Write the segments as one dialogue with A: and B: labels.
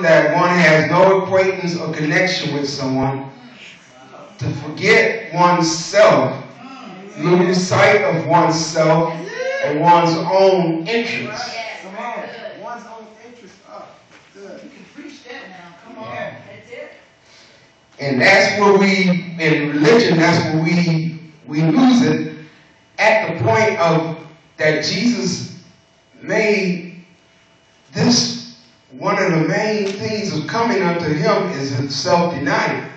A: that one has no acquaintance or connection with someone, to forget oneself, lose sight of oneself and one's own interests.
B: Come on. One's own interests. Good. You can preach that now. Come on. That's it.
A: And that's where we, in religion, that's where we lose it, at the point of that Jesus made this one of the main things of coming unto him is self-denial,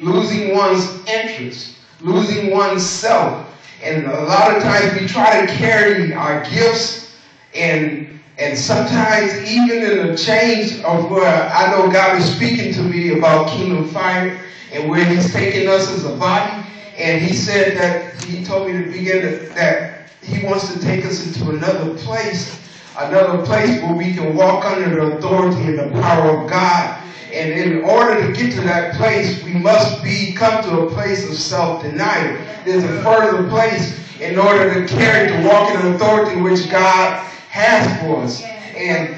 A: losing one's interest, losing oneself. And a lot of times we try to carry our gifts, and sometimes even in the change of where I know God is speaking to me about Kingdom Fire and where he's taking us as a body. And he said that, he told me to begin that he wants to take us into another place where we can walk under the authority and the power of God. And in order to get to that place, we must come to a place of self-denial. There's a further place in order to walk in authority which God has for us. And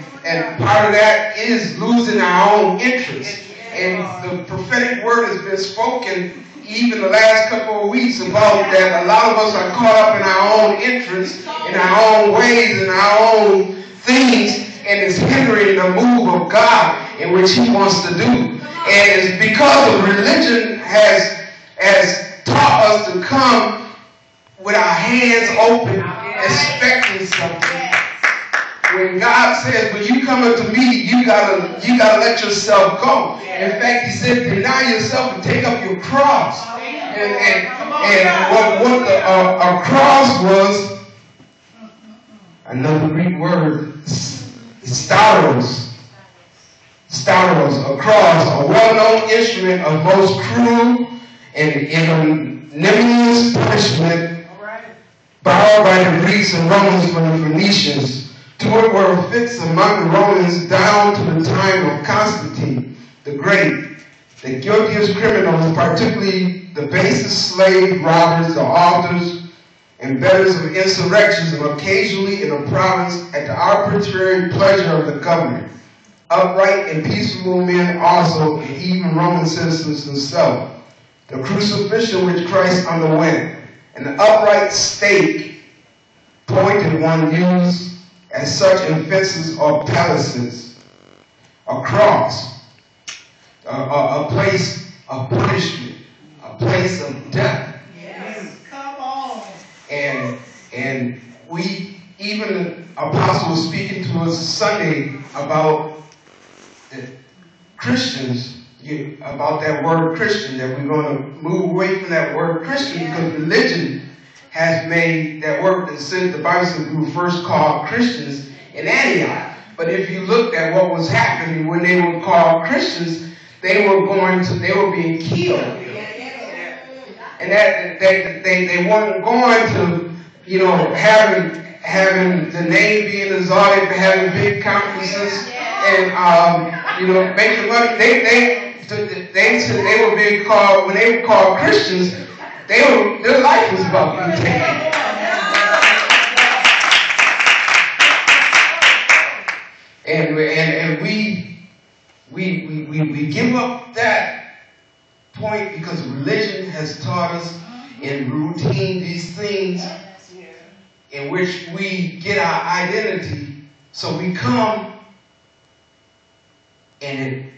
A: part of that is losing our own interest. And the prophetic word has been spoken even the last couple of weeks about that a lot of us are caught up in our own interests, in our own ways, in our own things, and it's hindering the move of God in which he wants to do. And it's because of religion has taught us to come with our hands open, expecting something. When God says, when you come unto me, you gotta let yourself go. In fact, he said, deny yourself and take up your cross. And what a cross was, another Greek word, staros. Staros, a cross, a well-known instrument of most cruel and ignominious punishment borrowed by the Greeks and Romans from the Phoenicians. To it were affixed among the Romans down to the time of Constantine the Great. The guiltiest criminals, particularly the basest slave robbers, the authors and betters of insurrections, and occasionally in a province at the arbitrary pleasure of the government. Upright and peaceable men also, and even Roman citizens themselves. The crucifixion which Christ underwent, and the upright stake, pointed one used as such in fences or palaces, a cross, a place of punishment, a place of death.
B: Yes, come on.
A: And we, even the apostle was speaking to us Sunday about the Christians, about that word Christian, that we're going to move away from that word Christian because religion has made that word that says, the Bible says we were first called Christians in Antioch. But if you looked at what was happening when they were called Christians, they were being killed. And that they weren't going to, having the name being exalted, having big conferences, and making money. They said they were being called, when they were called Christians, their life was about to be taken. And we give up that point because religion has taught us in routine these things in which we get our identity. So we come, and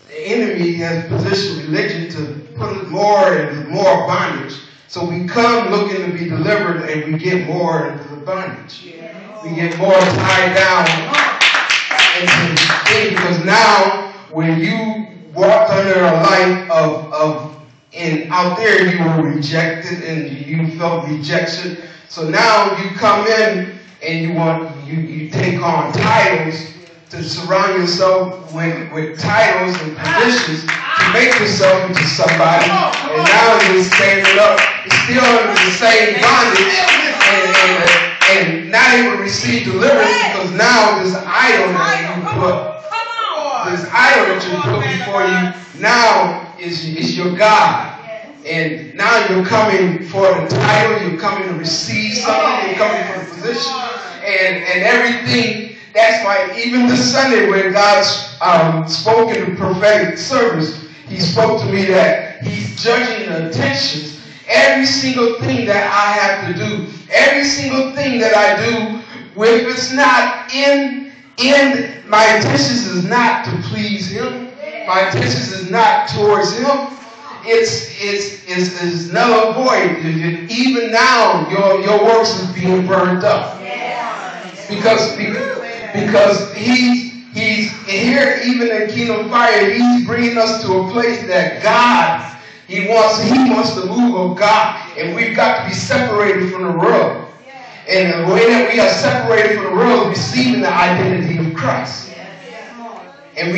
A: the enemy has positioned religion to put us more and more bondage. So we come looking to be delivered, and we get more into the bondage. We get more tied down into the thing, because now when you walked under a life and out there you were rejected and you felt rejection. So now you come in and you take on titles to surround yourself with titles and positions to make yourself into somebody. And now you're standing up, you're still under the same bondage and not able to receive deliverance, because now this idol that you put before you now is your God. And now you're coming for the title, you're coming to receive something, you're coming for the position, and everything that's why even this Sunday when God spoke in the prophetic service, he spoke to me that he's judging the intentions. Every single thing that I have to do, every single thing that I do, if it's not in my intentions is not to please him. My intentions is not towards him. It's null and void. Even now, your works is being burned up. Because he's here, even in Kingdom Fire, he's bringing us to a place that God, he wants the move of God, and we've got to be separated from the world. And the way that we are separated from the world is receiving the identity of Christ. And we